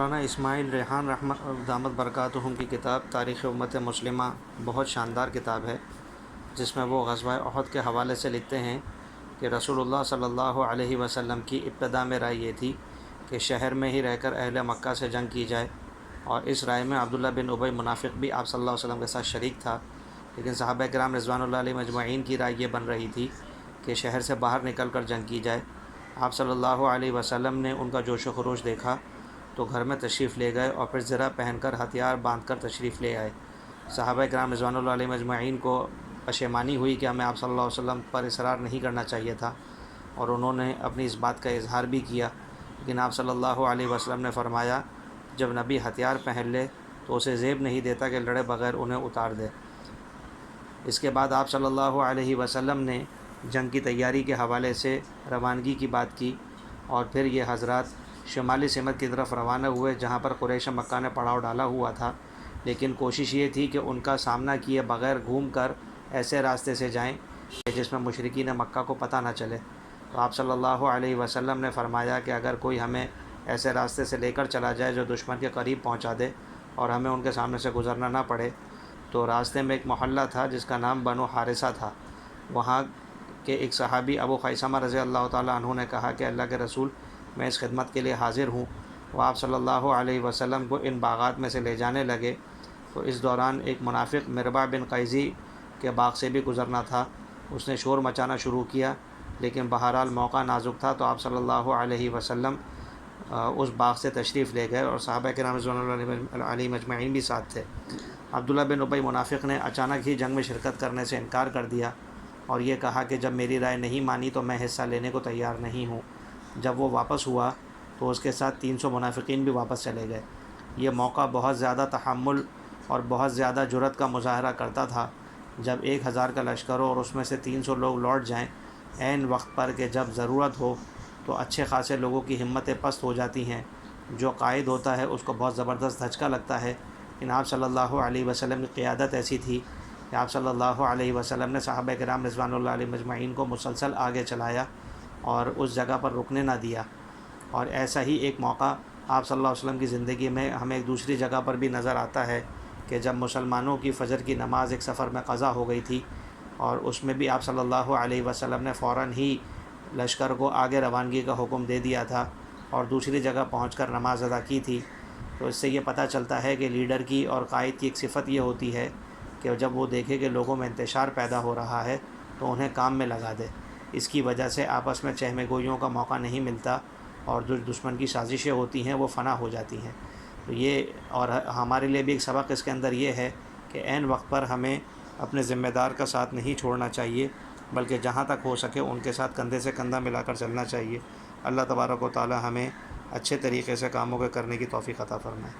مولانا اسماعیل ریحان رحمۃ دامت برکاتہم کی کتاب تاریخ امت مسلمہ بہت شاندار کتاب ہے، جس میں وہ غزوہ احد کے حوالے سے لکھتے ہیں کہ رسول اللہ صلی اللہ علیہ وسلم کی ابتدا میں رائے یہ تھی کہ شہر میں ہی رہ کر اہل مکہ سے جنگ کی جائے، اور اس رائے میں عبداللہ بن ابی منافق بھی آپ صلی اللہ علیہ وسلم کے ساتھ شریک تھا۔ لیکن صحابہ کرام رضوان اللہ علیہ مجمعین کی رائے یہ بن رہی تھی کہ شہر سے باہر نکل کر جنگ کی جائے۔ آپ صلی اللہ علیہ وسلم نے ان کا جوش و خروش دیکھا تو گھر میں تشریف لے گئے اور پھر زرہ پہن کر ہتھیار باندھ کر تشریف لے آئے۔ صحابہ کرام رضوان اللہ علیہ مجمعین کو پشیمانی ہوئی کہ ہمیں آپ صلی اللہ علیہ وسلم پر اصرار نہیں کرنا چاہیے تھا، اور انہوں نے اپنی اس بات کا اظہار بھی کیا، لیکن آپ صلی اللہ علیہ وسلم نے فرمایا جب نبی ہتھیار پہن لے تو اسے زیب نہیں دیتا کہ لڑے بغیر انہیں اتار دے۔ اس کے بعد آپ صلی اللہ علیہ وسلم نے جنگ کی تیاری کے حوالے سے روانگی کی بات کی، اور پھر یہ حضرات شمالی سمت کی طرف روانہ ہوئے جہاں پر قریش مکہ نے پڑاؤ ڈالا ہوا تھا، لیکن کوشش یہ تھی کہ ان کا سامنا کیے بغیر گھوم کر ایسے راستے سے جائیں کہ جس میں مشرکین مکہ کو پتہ نہ چلے۔ تو آپ صلی اللہ علیہ وسلم نے فرمایا کہ اگر کوئی ہمیں ایسے راستے سے لے کر چلا جائے جو دشمن کے قریب پہنچا دے اور ہمیں ان کے سامنے سے گزرنا نہ پڑے، تو راستے میں ایک محلہ تھا جس کا نام بنو حارثہ تھا۔ وہاں کے ایک صحابی ابو خیثمہ رضی اللہ تعالیٰ عنہ نے کہا کہ اللہ کے رسول، میں اس خدمت کے لیے حاضر ہوں۔ وہ آپ صلی اللہ علیہ وسلم کو ان باغات میں سے لے جانے لگے، تو اس دوران ایک منافق مربع بن قیظی کے باغ سے بھی گزرنا تھا۔ اس نے شور مچانا شروع کیا، لیکن بہرحال موقع نازک تھا تو آپ صلی اللہ علیہ وسلم اس باغ سے تشریف لے گئے، اور صحابہ کرام رضوان اللہ علیہ مجمعین بھی ساتھ تھے۔ عبداللہ بن ابی منافق نے اچانک ہی جنگ میں شرکت کرنے سے انکار کر دیا اور یہ کہا کہ جب میری رائے نہیں مانی تو میں حصہ لینے کو تیار نہیں ہوں۔ جب وہ واپس ہوا تو اس کے ساتھ 300 منافقین بھی واپس چلے گئے۔ یہ موقع بہت زیادہ تحمل اور بہت زیادہ جرأت کا مظاہرہ کرتا تھا۔ جب 1000 کا لشکر ہو اور اس میں سے 300 لوگ لوٹ جائیں عین وقت پر کہ جب ضرورت ہو، تو اچھے خاصے لوگوں کی ہمتیں پست ہو جاتی ہیں۔ جو قائد ہوتا ہے اس کو بہت زبردست دھچکا لگتا ہے، لیکن آپ صلی اللہ علیہ وسلم کی قیادت ایسی تھی کہ آپ صلی اللہ علیہ وسلم نے صحابہ کرام رضوان اللہ علیہ مجمعین کو مسلسل آگے چلایا اور اس جگہ پر رکنے نہ دیا۔ اور ایسا ہی ایک موقع آپ صلی اللہ علیہ وسلم کی زندگی میں ہمیں ایک دوسری جگہ پر بھی نظر آتا ہے کہ جب مسلمانوں کی فجر کی نماز ایک سفر میں قضا ہو گئی تھی، اور اس میں بھی آپ صلی اللہ علیہ وسلم نے فوراً ہی لشکر کو آگے روانگی کا حکم دے دیا تھا اور دوسری جگہ پہنچ کر نماز ادا کی تھی۔ تو اس سے یہ پتہ چلتا ہے کہ لیڈر کی اور قائد کی ایک صفت یہ ہوتی ہے کہ جب وہ دیکھے کہ لوگوں میں انتشار پیدا ہو رہا ہے تو انہیں کام میں لگا دے۔ اس کی وجہ سے آپس میں چہمے گوئیوں کا موقع نہیں ملتا، اور جو دشمن کی سازشیں ہوتی ہیں وہ فنا ہو جاتی ہیں۔ تو یہ اور ہمارے لیے بھی ایک سبق اس کے اندر یہ ہے کہ عین وقت پر ہمیں اپنے ذمہ دار کا ساتھ نہیں چھوڑنا چاہیے، بلکہ جہاں تک ہو سکے ان کے ساتھ کندھے سے کندھا ملا کر چلنا چاہیے۔ اللہ تبارک و تعالی ہمیں اچھے طریقے سے کاموں کو کرنے کی توفیق عطا فرمائے۔